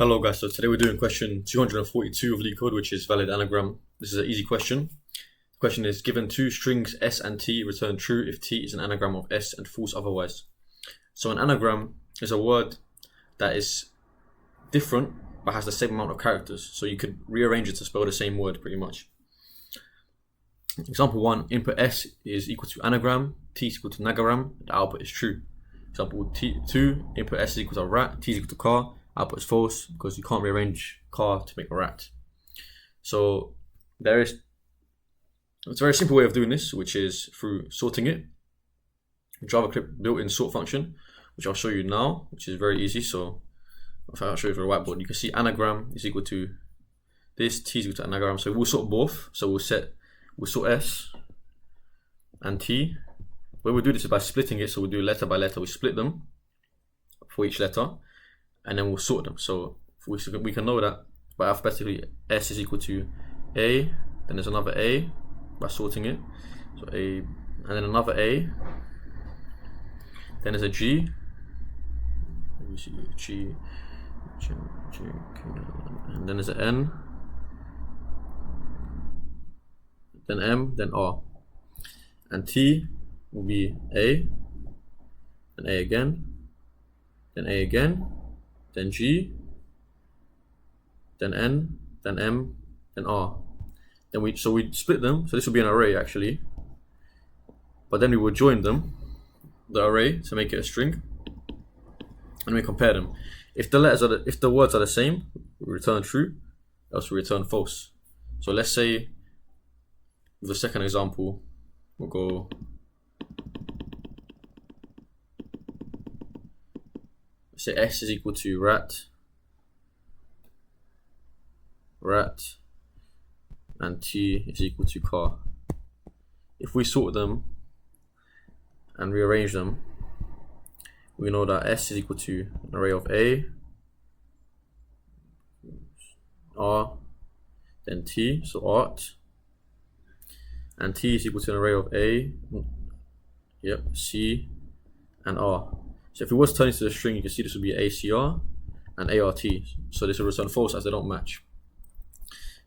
Hello guys, so today we're doing question 242 of LeetCode, which is valid anagram. This is an easy question. The question is, given two strings s and t, return true if t is an anagram of s and false otherwise. So an anagram is a word that is different but has the same amount of characters. So you could rearrange it to spell the same word pretty much. Example 1, input s is equal to anagram, t is equal to nagram, the output is true. Example 2, input s is equal to rat, t is equal to car, output is false because you can't rearrange car to make a rat. So it's a very simple way of doing this, which is through sorting it. JavaScript built-in sort function, which I'll show you now, which is very easy. So I'll show you for the whiteboard. You can see anagram is equal to this, t is equal to anagram. So we'll sort both. So we'll sort s and t. The way we do this is by splitting it. So we'll do letter by letter. We split them for each letter, and then we'll sort them. So we can know that by alphabetically s is equal to a, then there's another a by sorting it. So a, and then another a, then there's a g. Let me see, G, and then there's an n, then m, then r, and t will be a, then a again, then a again, then G, then N, then M, then R. Then we split them, so this will be an array actually. But then we will join them, the array, to make it a string, and we compare them. If the words are the same, we return true, else we return false. So let's say with the second example, we'll go say s is equal to rat, and t is equal to car. If we sort them and rearrange them, we know that s is equal to an array of a, r, then t, so art, and t is equal to an array of a, c, and r. So if it was turned into a string, you can see this would be ACR and ART. So this will return false as they don't match.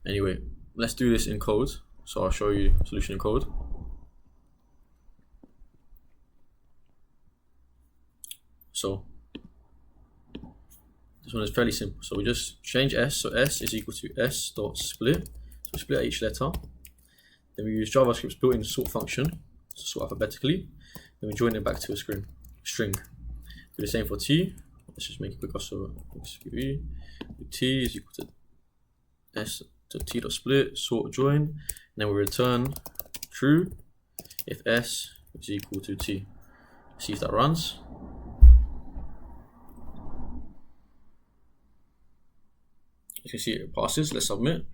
Anyway, let's do this in code. So I'll show you the solution in code. So this one is fairly simple. So we just change s. So s is equal to s dot split. So we split each letter. Then we use JavaScript's built-in sort function to sort alphabetically. Then we join it back to a string. Do the same for t. Let's just make it quicker. So t is equal to s to t dot split, sort join, and then we return true if s is equal to t. See if that runs. You can see it passes. Let's submit.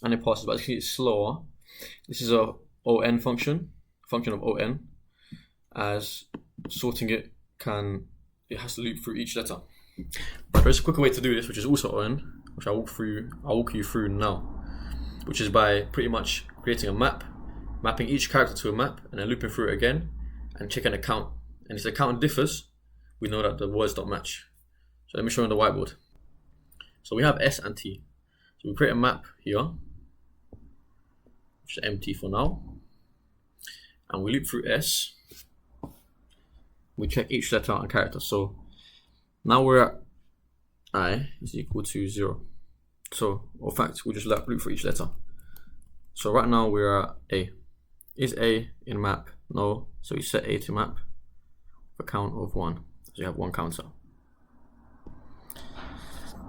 And it passes, but actually it's slower. This is a on function of on, as sorting it has to loop through each letter. But there's a quicker way to do this, which is also on, which I'll walk you through now, which is by pretty much creating a map, mapping each character to a map, and then looping through it again, and checking the count. And if the count differs, we know that the words don't match. So let me show you on the whiteboard. So we have s and t. So we create a map here, which is empty for now, and we loop through s. We check each letter and character. So now we're at I is equal to 0. So, in fact, we just loop for each letter. So right now we're at a. Is a in map? No. So we set a to map with a count of 1. So you have one counter.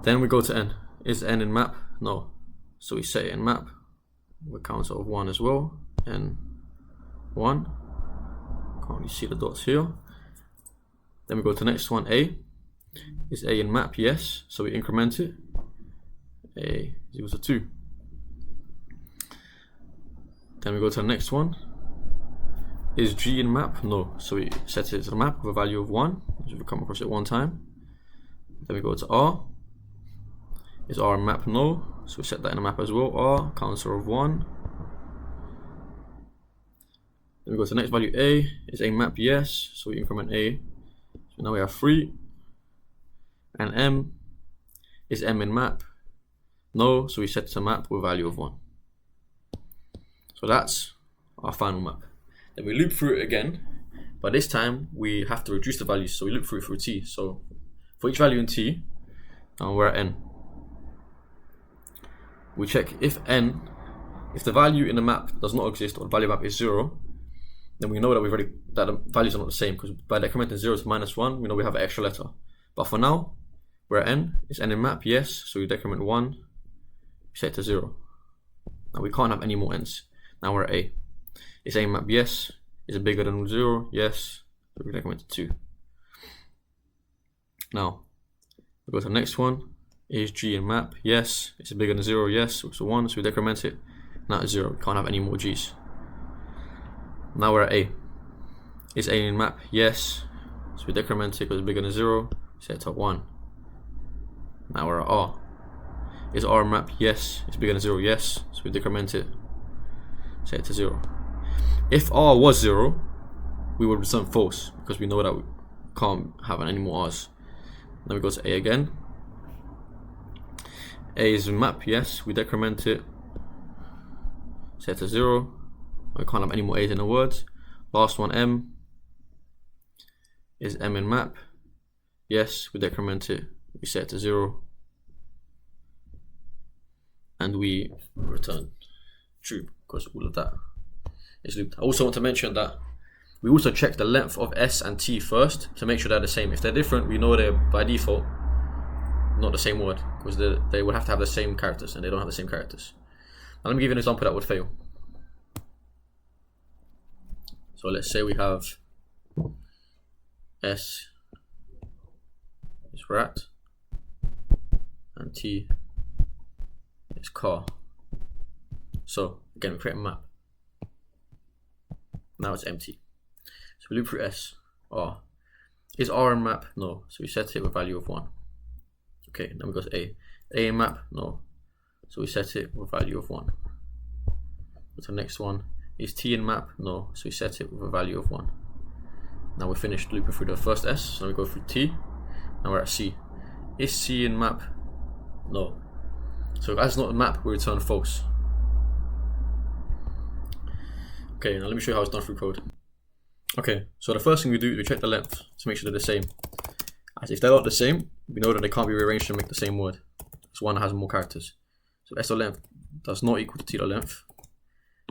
Then we go to n. Is n in map? No. So we set it in map with a counter of 1 as well. And 1. Can't really see the dots here. Then we go to the next one, a. Is a in map? Yes. So we increment it. A is equal to 2. Then we go to the next one. Is G in map? No. So we set it to the map with a value of 1. So we come across it one time. Then we go to R. Is R in map? No. So we set that in a map as well. R, counter of 1. Then we go to the next value. A is a map, yes, so we increment A. So now we have 3. And M is M in map, no, so we set to map with a value of 1. So that's our final map. Then we loop through it again, but this time we have to reduce the values, so we loop through it through T. So for each value in T, we're at N. We check if the value in the map does not exist, or the value map is 0, then we know that that the values are not the same, because by decrementing 0 to -1, we know we have an extra letter. But for now, we're at N. Is N in map? Yes. So we decrement 1, we set it to 0. Now we can't have any more N's. Now we're at A. Is A in map? Yes. Is it bigger than 0? Yes. So we decrement to 2. Now we go to the next one. Is G in map? Yes. Is it bigger than 0? Yes. So it's a 1. So we decrement it. Now it's 0. We can't have any more G's. Now we're at A. Is A in map? Yes. So we decrement it because it's bigger than 0. Set it to 1. Now we're at R. Is R in map? Yes. It's bigger than 0? Yes. So we decrement it. Set it to 0. If R was 0, we would return false, because we know that we can't have any more R's. Then we go to A again. A is in map? Yes. We decrement it. Set it to 0. We can't have any more A's in the words. Last one, M. Is M in map? Yes. We decrement it. We set it to 0. And we return true, because all of that is looped. I also want to mention that we also check the length of S and T first to make sure they're the same. If they're different, we know they're by default not the same word, because they would have to have the same characters, and they don't have the same characters. Now let me give you an example that would fail. So let's say we have S is rat and T is car. So again, we create a map. Now it's empty. So we loop through S, R. Is R in map? No. So we set it with a value of 1. Okay, then we go to A. A in map? No. So we set it with a value of 1. Go to the next one. Is T in map? No. So we set it with a value of 1. Now we're finished looping through the first S. So we go through T. Now we're at C. Is C in map? No. So as it's not a map, we return false. Okay, now let me show you how it's done through code. Okay, so the first thing we do is we check the length to make sure they're the same. As if they're not the same, we know that they can't be rearranged to make the same word, because one has more characters. So S length does not equal to T length,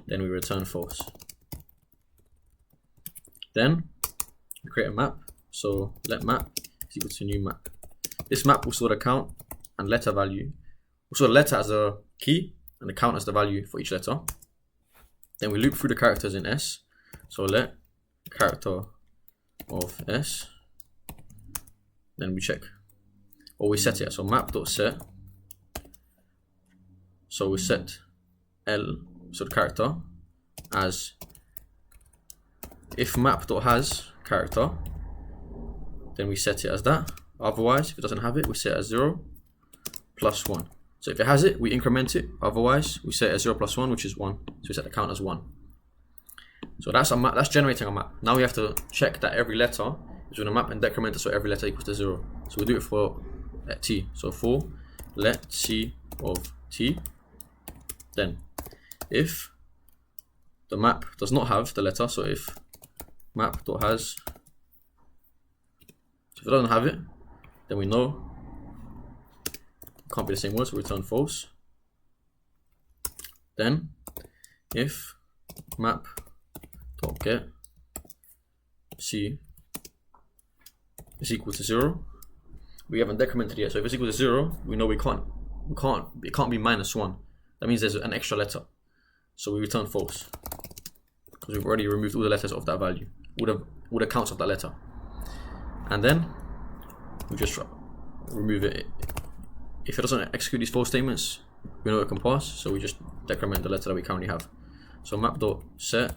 then we return false. Then we create a map. So let map is equal to new map. This map will store the count and letter value. We'll store the letter as a key and the count as the value for each letter. Then we loop through the characters in S. So let character of S. Then we check, or we set it. So map.set. So we set L, so the character, as if map.has character, then we set it as that. Otherwise, if it doesn't have it, we set it as 0 plus 1. So if it has it, we increment it. Otherwise, we set it as 0 plus 1, which is 1. So we set the count as 1. So that's a map. That's generating a map. Now we have to check that every letter is in a map and decrement it so every letter equals to 0. So we'll do it for T. So for let T of T, then if the map does not have the letter, so if map.has, if it doesn't have it, then we know it can't be the same word, so we return false. Then if map.get C is equal to 0, we haven't decremented yet, so if it's equal to 0, we know it can't be -1. That means there's an extra letter, so we return false, because we've already removed all the letters of that value, all the counts of that letter. And then we just remove it. If it doesn't execute these false statements, we know it can pass, so we just decrement the letter that we currently have. So map.set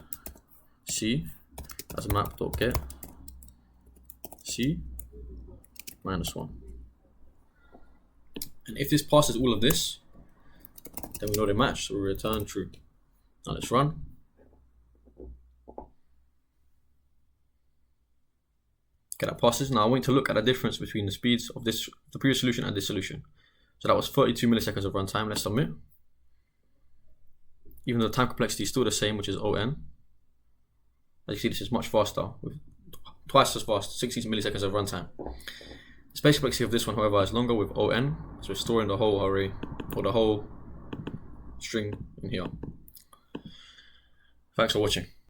C as map.get C -1. And if this passes all of this, then we know they match, so we return true. Now let's run. Okay, that passes. Now I want you to look at the difference between the speeds of the previous solution and this solution. So that was 32 milliseconds of runtime. Let's submit. Even though the time complexity is still the same, which is ON. As you see, this is much faster, with twice as fast, 60 milliseconds of runtime. The space complexity of this one, however, is longer with ON, so we're storing the whole array, or the whole string in here. Thanks for watching.